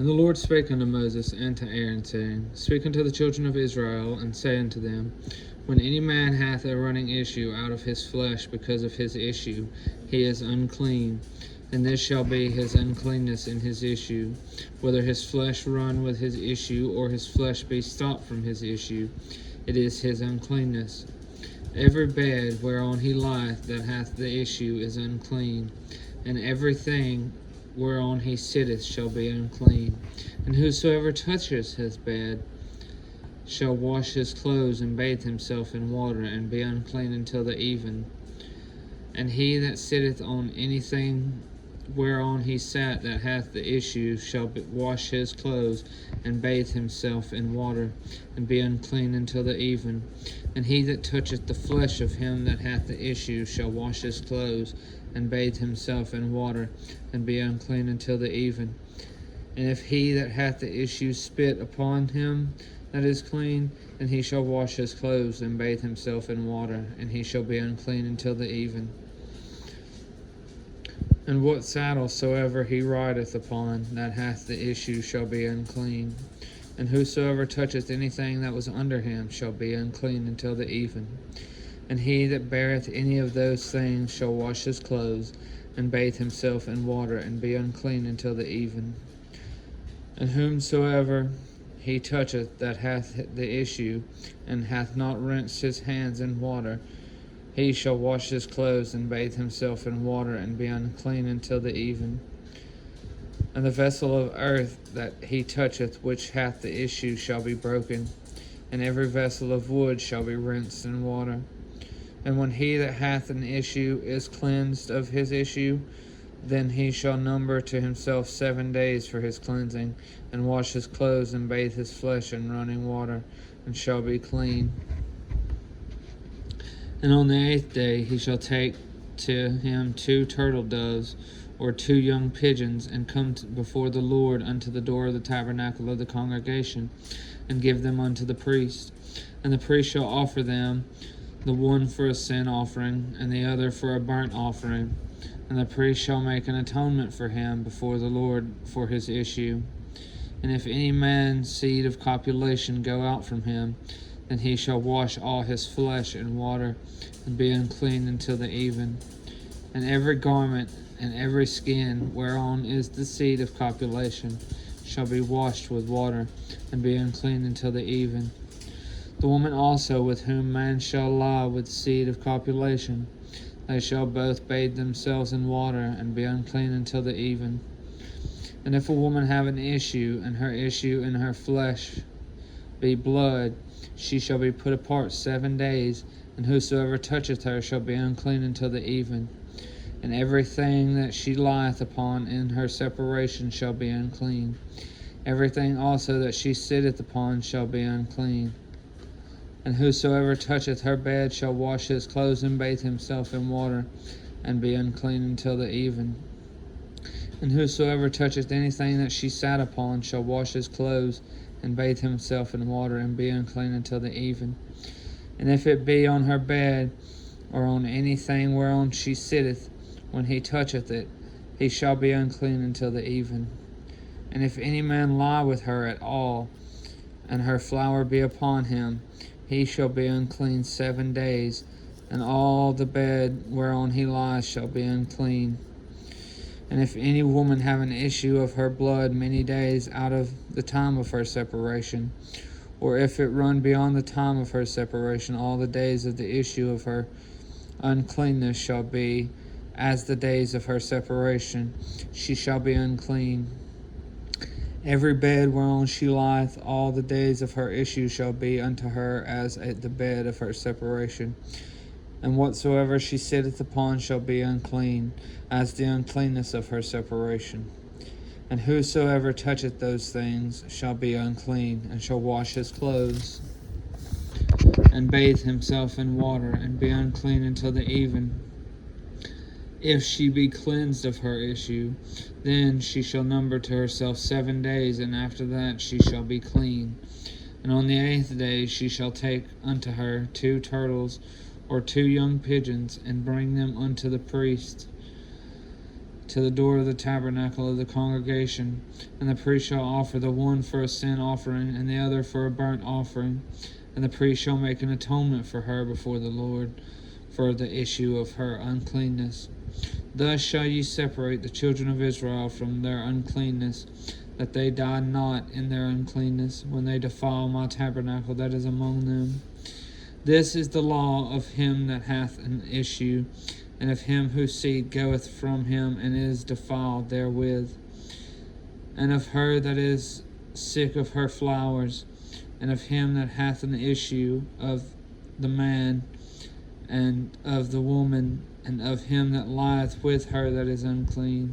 And the Lord spake unto Moses and to Aaron, saying, Speak unto the children of Israel, and say unto them, When any man hath a running issue out of his flesh because of his issue, he is unclean. And this shall be his uncleanness in his issue, whether his flesh run with his issue, or his flesh be stopped from his issue, it is his uncleanness. Every bed whereon he lieth that hath the issue is unclean, and everything whereon he sitteth shall be unclean. And whosoever toucheth his bed shall wash his clothes and bathe himself in water, and be unclean until the even. And he that sitteth on anything whereon he sat that hath the issue shall wash his clothes and bathe himself in water, and be unclean until the even. And he that toucheth the flesh of him that hath the issue shall wash his clothes and bathe himself in water, and be unclean until the even. And if he that hath the issue spit upon him that is clean, then he shall wash his clothes and bathe himself in water, and he shall be unclean until the even. And what saddle soever he rideth upon that hath the issue shall be unclean. And whosoever toucheth anything that was under him shall be unclean until the even. And he that beareth any of those things shall wash his clothes, and bathe himself in water, and be unclean until the even. And whomsoever he toucheth that hath the issue, and hath not rinsed his hands in water, he shall wash his clothes and bathe himself in water, and be unclean until the even. And the vessel of earth that he toucheth which hath the issue shall be broken, and every vessel of wood shall be rinsed in water. And when he that hath an issue is cleansed of his issue, then he shall number to himself 7 days for his cleansing, and wash his clothes and bathe his flesh in running water, and shall be clean. And on the 8th day he shall take to him 2 turtle doves, or 2 young pigeons, and come before the Lord unto the door of the tabernacle of the congregation, and give them unto the priest. And the priest shall offer them, the one for a sin offering, and the other for a burnt offering. And the priest shall make an atonement for him before the Lord for his issue. And if any man's seed of copulation go out from him, then he shall wash all his flesh in water, and be unclean until the even. And every garment and every skin whereon is the seed of copulation shall be washed with water, and be unclean until the even. The woman also with whom man shall lie with seed of copulation, they shall both bathe themselves in water, and be unclean until the even. And if a woman have an issue, and her issue in her flesh be blood, she shall be put apart 7 days, and whosoever toucheth her shall be unclean until the even. And everything that she lieth upon in her separation shall be unclean. Everything also that she sitteth upon shall be unclean. And whosoever toucheth her bed shall wash his clothes and bathe himself in water, and be unclean until the even. And whosoever toucheth anything that she sat upon shall wash his clothes and bathe himself in water, and be unclean until the even. And if it be on her bed, or on anything whereon she sitteth, when he toucheth it, he shall be unclean until the even. And if any man lie with her at all, and her flower be upon him, he shall be unclean 7 days, and all the bed whereon he lies shall be unclean. And if any woman have an issue of her blood many days out of the time of her separation, or if it run beyond the time of her separation, all the days of the issue of her uncleanness shall be as the days of her separation, she shall be unclean. Every bed whereon she lieth, all the days of her issue shall be unto her as the bed of her separation. And whatsoever she sitteth upon shall be unclean, as the uncleanness of her separation. And whosoever toucheth those things shall be unclean, and shall wash his clothes, and bathe himself in water, and be unclean until the even. If she be cleansed of her issue, then she shall number to herself 7 days, and after that she shall be clean. And on the 8th day she shall take unto her 2 turtles, or 2 young pigeons, and bring them unto the priest, to the door of the tabernacle of the congregation. And the priest shall offer the one for a sin offering, and the other for a burnt offering. And the priest shall make an atonement for her before the Lord for the issue of her uncleanness. Thus shall ye separate the children of Israel from their uncleanness, that they die not in their uncleanness, when they defile my tabernacle that is among them. This is the law of him that hath an issue, and of him whose seed goeth from him and is defiled therewith, and of her that is sick of her flowers, and of him that hath an issue, of the man, and of the woman, and of him that lieth with her that is unclean.